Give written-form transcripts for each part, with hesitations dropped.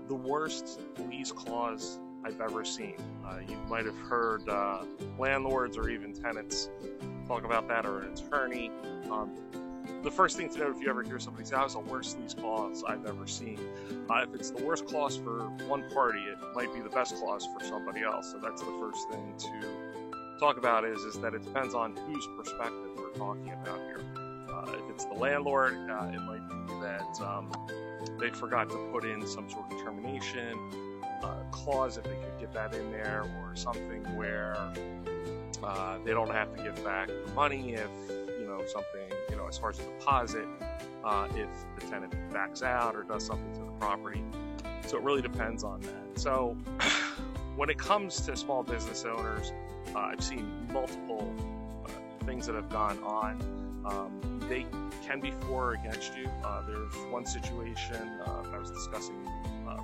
the worst lease clause I've ever seen. You might have heard landlords or even tenants talk about that, or an attorney. The first thing to note, if you ever hear somebody say, "That was the worst lease clause I've ever seen," if it's the worst clause for one party, it might be the best clause for somebody else. So that's the first thing to talk about is that it depends on whose perspective we're talking about here. If it's the landlord, it might be that they forgot to put in some sort of termination clause, if they could get that in there, or something where they don't have to give back the money if, something, as far as the deposit, if the tenant backs out or does something to the property. So it really depends on that. So when it comes to small business owners, I've seen multiple things that have gone on. They can be for or against you. There's one situation I was discussing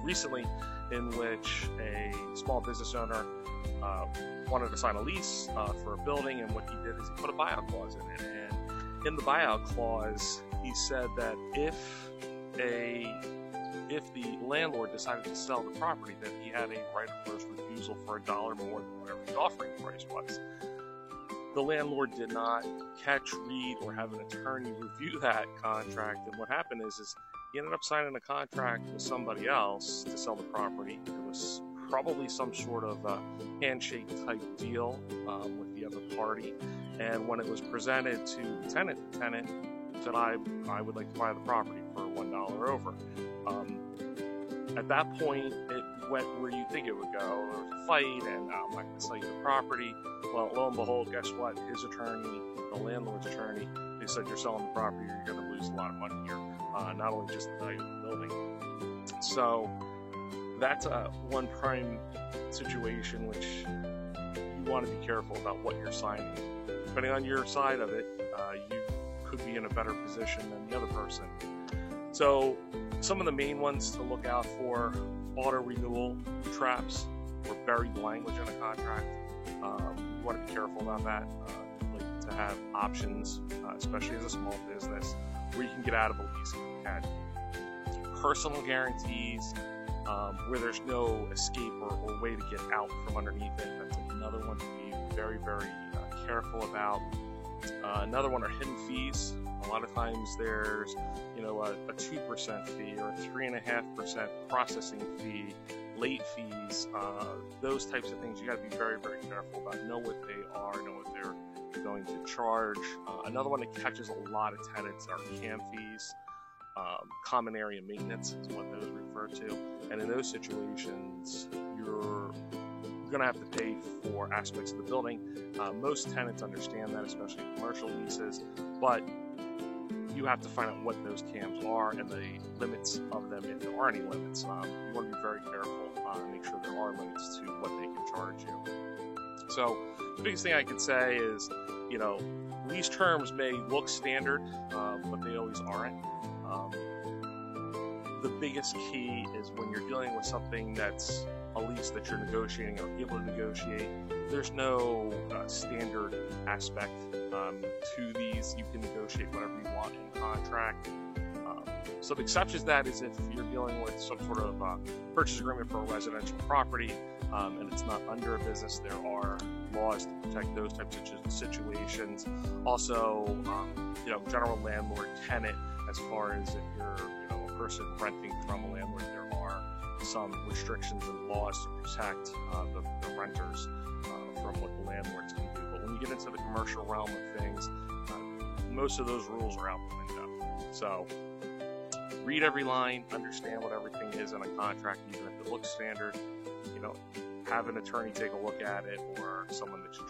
recently in which a small business owner wanted to sign a lease for a building, and what he did is he put a buyout clause in it. And in the buyout clause, he said that if the landlord decided to sell the property, that he had a right of first refusal for $1 more than whatever the offering price was. The landlord did not catch, read, or have an attorney review that contract, and what happened is he ended up signing a contract with somebody else to sell the property. It was probably some sort of handshake type deal with the other party, and when it was presented to the tenant said, I would like to buy the property for $1 over. At that point, it went where you think it would go. There was a fight, and I'm not going to sell you the property. Well, lo and behold, guess what? His attorney, the landlord's attorney, they said, you're selling the property, you're going to lose a lot of money here. Not only just the value of the building. So that's one prime situation which you want to be careful about what you're signing. Depending on your side of it, you could be in a better position than the other person. So some of the main ones to look out for: auto renewal traps or buried language in a contract. You want to be careful about that. Like to have options, especially as a small business, where you can get out of a lease if you can. Personal guarantees, where there's no escape or way to get out from underneath it. That's another one to be very, very careful about. Another one are hidden fees. A lot of times there's, a 2% fee or a 3.5% processing fee, late fees, those types of things. You got to be very, very careful about. Know what they are, know what they're going to charge. Another one that catches a lot of tenants are CAM fees. Common area maintenance is what those refer to, and in those situations, you're going to have to pay for aspects of the building. Most tenants understand that, especially in commercial leases, but you have to find out what those CAMs are and the limits of them, if there are any limits. You want to be very careful and make sure there are limits to what they can charge you. So the biggest thing I could say is, lease terms may look standard, but they always aren't. The biggest key is when you're dealing with something that's a lease that you're negotiating or able to negotiate, there's no standard aspect to these. You can negotiate whatever you want in contract. Some exceptions to that is if you're dealing with some sort of purchase agreement for a residential property and it's not under a business, there are laws to protect those types of situations. Also, general landlord-tenant, as far as if you're a person renting from a landlord, there are some restrictions and laws to protect the renters from what the landlords can do. But when you get into the commercial realm of things, most of those rules are out the window. So read every line, understand what everything is in a contract, even if it looks standard. Have an attorney take a look at it, or someone that you